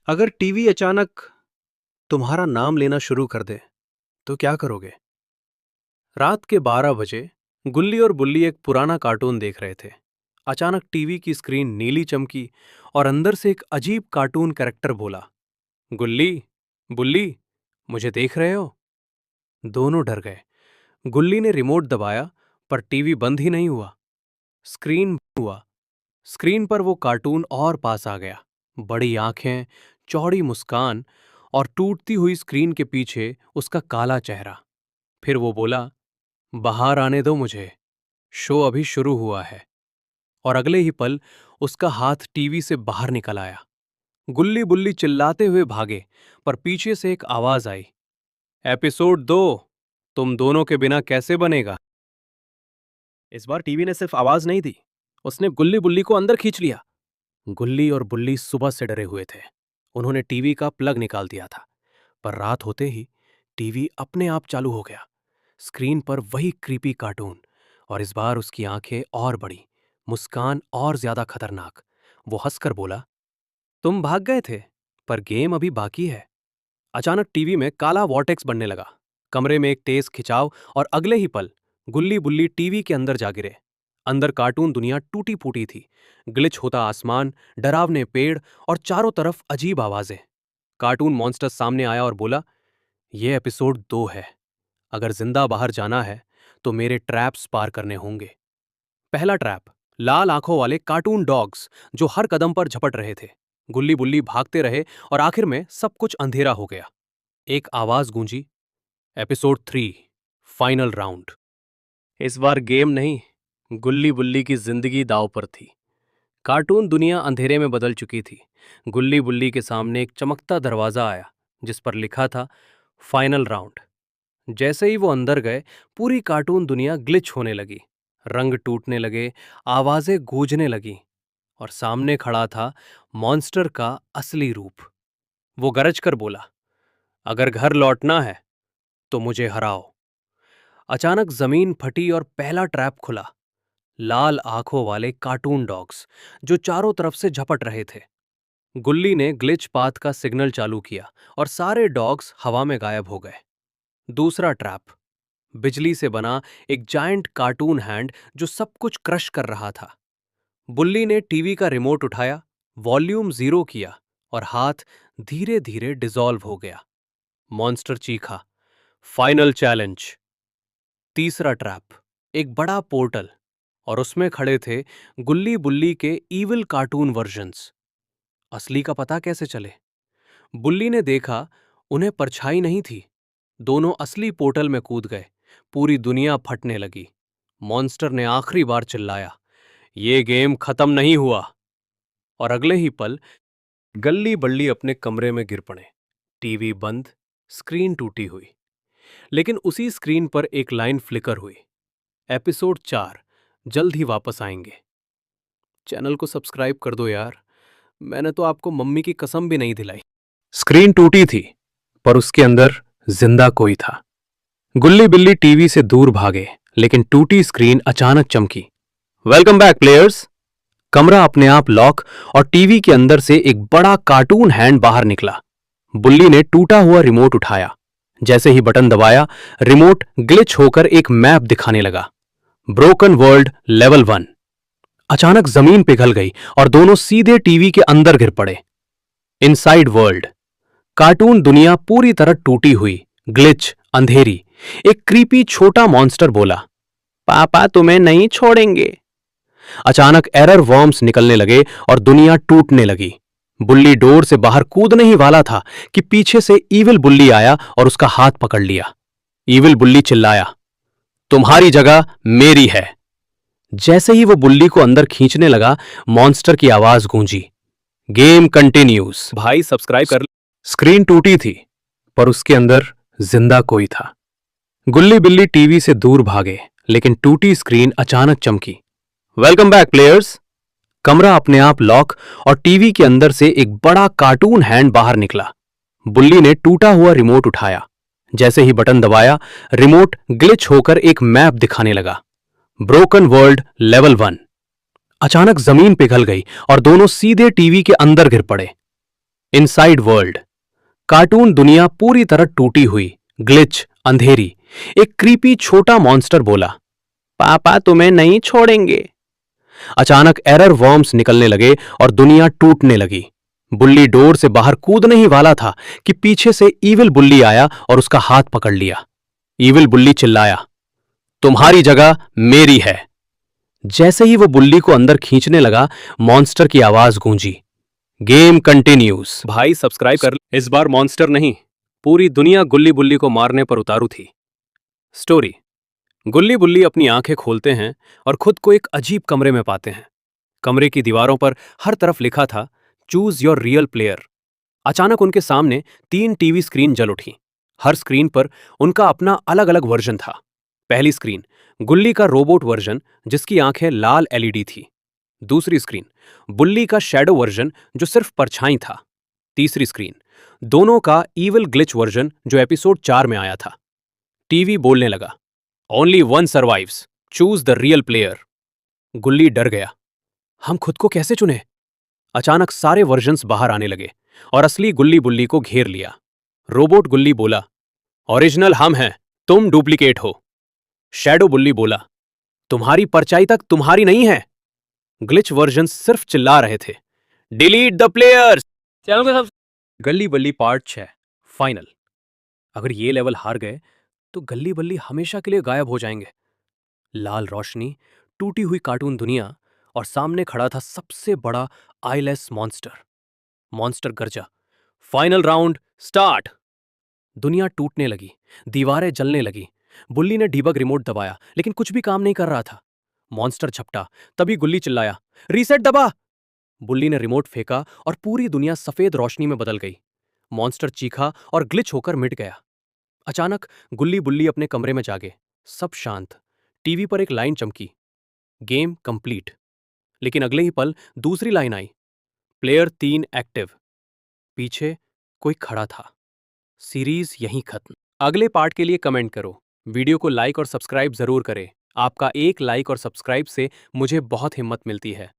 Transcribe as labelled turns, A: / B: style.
A: अगर टीवी अचानक तुम्हारा नाम लेना शुरू कर दे तो क्या करोगे? रात के 12 बजे गुल्ली और बुल्ली एक पुराना कार्टून देख रहे थे। अचानक टीवी की स्क्रीन नीली चमकी और अंदर से एक अजीब कार्टून कैरेक्टर बोला, गुल्ली, बुल्ली, मुझे देख रहे हो? दोनों डर गए। गुल्ली ने रिमोट दबाया पर टीवी बंद ही नहीं हुआ। हुआ स्क्रीन पर वो कार्टून और पास आ गया। बड़ी आंखें, चौड़ी मुस्कान और टूटती हुई स्क्रीन के पीछे उसका काला चेहरा। फिर वो बोला, बाहर आने दो मुझे, शो अभी शुरू हुआ है। और अगले ही पल उसका हाथ टीवी से बाहर निकल आया। गुल्ली बुल्ली चिल्लाते हुए भागे, पर पीछे से एक आवाज आई, एपिसोड 2 तुम दोनों के बिना कैसे बनेगा? इस बार टीवी ने सिर्फ आवाज नहीं दी, उसने गुल्ली बुल्ली को अंदर खींच लिया। गुल्ली और बुल्ली सुबह से डरे हुए थे। उन्होंने टीवी का प्लग निकाल दिया था, पर रात होते ही टीवी अपने आप चालू हो गया। स्क्रीन पर वही क्रीपी कार्टून, और इस बार उसकी आंखें और बड़ी, मुस्कान और ज्यादा खतरनाक। वो हंसकर बोला, तुम भाग गए थे, पर गेम अभी बाकी है। अचानक टीवी में काला वॉर्टेक्स बनने लगा। कमरे में एक तेज खिंचाव और अगले ही पल गुल्ली बुल्ली टीवी के अंदर जा गिरे। अंदर कार्टून दुनिया टूटी फूटी थी। ग्लिच होता आसमान, डरावने पेड़ और चारों तरफ अजीब आवाजें। कार्टून मॉन्स्टर सामने आया और बोला, यह एपिसोड 2 है। अगर जिंदा बाहर जाना है तो मेरे ट्रैप्स पार करने होंगे। पहला ट्रैप, लाल आंखों वाले कार्टून डॉग्स जो हर कदम पर झपट रहे थे। गुल्ली बुल्ली भागते रहे और आखिर में सब कुछ अंधेरा हो गया। एक आवाज गूंजी, एपिसोड 3 फाइनल राउंड। इस बार गेम नहीं, गुल्ली बुल्ली की जिंदगी दांव पर थी। कार्टून दुनिया अंधेरे में बदल चुकी थी। गुल्ली बुल्ली के सामने एक चमकता दरवाजा आया जिस पर लिखा था, फाइनल राउंड। जैसे ही वो अंदर गए, पूरी कार्टून दुनिया ग्लिच होने लगी। रंग टूटने लगे, आवाजें गूंजने लगीं, और सामने खड़ा था मॉन्स्टर का असली रूप। वो गरज कर बोला, अगर घर लौटना है तो मुझे हराओ। अचानक जमीन फटी और पहला ट्रैप खुला। लाल आंखों वाले कार्टून डॉग्स जो चारों तरफ से झपट रहे थे। गुल्ली ने ग्लिच पाथ का सिग्नल चालू किया और सारे डॉग्स हवा में गायब हो गए। दूसरा ट्रैप, बिजली से बना एक जायंट कार्टून हैंड जो सब कुछ क्रश कर रहा था। बुल्ली ने टीवी का रिमोट उठाया, वॉल्यूम 0 किया और हाथ धीरे धीरे डिसॉल्व हो गया। मॉन्स्टर चीखा, फाइनल चैलेंज। तीसरा ट्रैप, एक बड़ा पोर्टल, और उसमें खड़े थे गुल्ली बुल्ली के ईविल कार्टून वर्जन्स। असली का पता कैसे चले? बुल्ली ने देखा, उन्हें परछाई नहीं थी। दोनों असली पोर्टल में कूद गए। पूरी दुनिया फटने लगी। मॉन्स्टर ने आखिरी बार चिल्लाया, ये गेम खत्म नहीं हुआ। और अगले ही पल गल्ली बल्ली अपने कमरे में गिर पड़े। टीवी बंद, स्क्रीन टूटी हुई। लेकिन उसी स्क्रीन पर एक लाइन फ्लिकर हुई, एपिसोड 4 जल्द ही वापस आएंगे। चैनल को सब्सक्राइब कर दो यार, मैंने तो आपको मम्मी की कसम भी नहीं दिलाई। स्क्रीन टूटी थी, पर उसके अंदर जिंदा कोई था। गुल्ली बिल्ली टीवी से दूर भागे, लेकिन टूटी स्क्रीन अचानक चमकी। Welcome back players. कमरा अपने आप लॉक और टीवी के अंदर से एक बड़ा कार्टून हैंड बाहर निकला। बुल्ली ने टूटा हुआ रिमोट उठाया। जैसे ही बटन दबाया, रिमोट ग्लिच होकर एक मैप दिखाने लगा, ब्रोकन वर्ल्ड लेवल 1। अचानक जमीन पिघल गई और दोनों सीधे टीवी के अंदर गिर पड़े। इनसाइड वर्ल्ड, कार्टून दुनिया पूरी तरह टूटी हुई, ग्लिच, अंधेरी। एक क्रीपी छोटा मॉन्स्टर बोला, पापा तुम्हें नहीं छोड़ेंगे। अचानक एरर वर्म्स निकलने लगे और दुनिया टूटने लगी। बुल्ली डोर से बाहर कूदने ही वाला था कि पीछे से ईविल बुल्ली आया और उसका हाथ पकड़ लिया। ईविल बुल्ली चिल्लाया, तुम्हारी जगह मेरी है। जैसे ही वो बुल्ली को अंदर खींचने लगा, मॉन्स्टर की आवाज गूंजी, गेम कंटिन्यूज। भाई सब्सक्राइब कर। स्क्रीन टूटी थी, पर उसके अंदर जिंदा कोई था। गुल्ली बिल्ली टीवी से दूर भागे, लेकिन टूटी स्क्रीन अचानक चमकी। Welcome back players. कमरा अपने आप लॉक और टीवी के अंदर से एक बड़ा कार्टून हैंड बाहर निकला। बुल्ली ने टूटा हुआ रिमोट उठाया। जैसे ही बटन दबाया, रिमोट ग्लिच होकर एक मैप दिखाने लगा, ब्रोकन वर्ल्ड लेवल 1। अचानक जमीन पिघल गई और दोनों सीधे टीवी के अंदर गिर पड़े। Inside world. कार्टून दुनिया पूरी तरह टूटी हुई, ग्लिच, अंधेरी। एक क्रीपी छोटा मॉन्स्टर बोला, पापा तुम्हें नहीं छोड़ेंगे। अचानक एरर वर्म्स निकलने लगे और दुनिया टूटने लगी। बुल्ली डोर से बाहर कूदने ही वाला था कि पीछे से ईविल बुल्ली आया और उसका हाथ पकड़ लिया। ईविल बुल्ली चिल्लाया, तुम्हारी जगह मेरी है। जैसे ही वो बुल्ली को अंदर खींचने लगा, मॉन्स्टर की आवाज गूंजी, गेम कंटिन्यूज। भाई सब्सक्राइब कर। इस बार मॉन्स्टर नहीं, पूरी दुनिया गुल्ली बुल्ली को मारने पर उतारू थी। स्टोरी। गुल्ली बुल्ली अपनी आंखें खोलते हैं और खुद को एक अजीब कमरे में पाते हैं। कमरे की दीवारों पर हर तरफ लिखा था, चूज योर रियल प्लेयर। अचानक उनके सामने 3 टीवी स्क्रीन जल उठी। हर स्क्रीन पर उनका अपना अलग अलग वर्जन था। पहली स्क्रीन गुल्ली का रोबोट वर्जन जिसकी आंखें लाल एलईडी थी। दूसरी स्क्रीन बुल्ली का शैडो वर्जन जो सिर्फ परछाई था। तीसरी स्क्रीन दोनों का ईविल ग्लिच वर्जन जो एपिसोड 4 में आया था। टीवी बोलने लगा, only one survives, choose the real player. गुल्ली डर गया, हम खुद को कैसे चुने? अचानक सारे वर्जन्स बाहर आने लगे और असली गुल्ली बुल्ली को घेर लिया। रोबोट गुल्ली बोला, ओरिजिनल हम हैं, तुम डुप्लीकेट हो। शैडो बुल्ली बोला, तुम्हारी परछाई तक तुम्हारी नहीं है। ग्लिच वर्जन सिर्फ चिल्ला रहे थे, डिलीट द प्लेयर्स। चैनल को सब। गल्ली बल्ली पार्ट 6 फाइनल। अगर ये लेवल हार गए तो गल्ली बल्ली हमेशा के लिए गायब हो जाएंगे। लाल रोशनी, टूटी हुई कार्टून दुनिया और सामने खड़ा था सबसे बड़ा आईलेस मॉन्स्टर। मॉन्स्टर गरजा, फाइनल राउंड स्टार्ट। दुनिया टूटने लगी, दीवारें जलने लगी। बुल्ली ने डीबग रिमोट दबाया लेकिन कुछ भी काम नहीं कर रहा था। मॉन्स्टर झपटा, तभी गुल्ली चिल्लाया, रीसेट दबा। बुल्ली ने रिमोट फेंका और पूरी दुनिया सफेद रोशनी में बदल गई। मॉन्स्टर चीखा और ग्लिच होकर मिट गया। अचानक गुल्ली बुल्ली अपने कमरे में जागे, सब शांत। टीवी पर एक लाइन चमकी, गेम कंप्लीट। लेकिन अगले ही पल दूसरी लाइन आई, प्लेयर 3 एक्टिव। पीछे कोई खड़ा था। सीरीज यहीं खत्म। अगले पार्ट के लिए कमेंट करो, वीडियो को लाइक और सब्सक्राइब जरूर करें। आपका एक लाइक और सब्सक्राइब से मुझे बहुत हिम्मत मिलती है।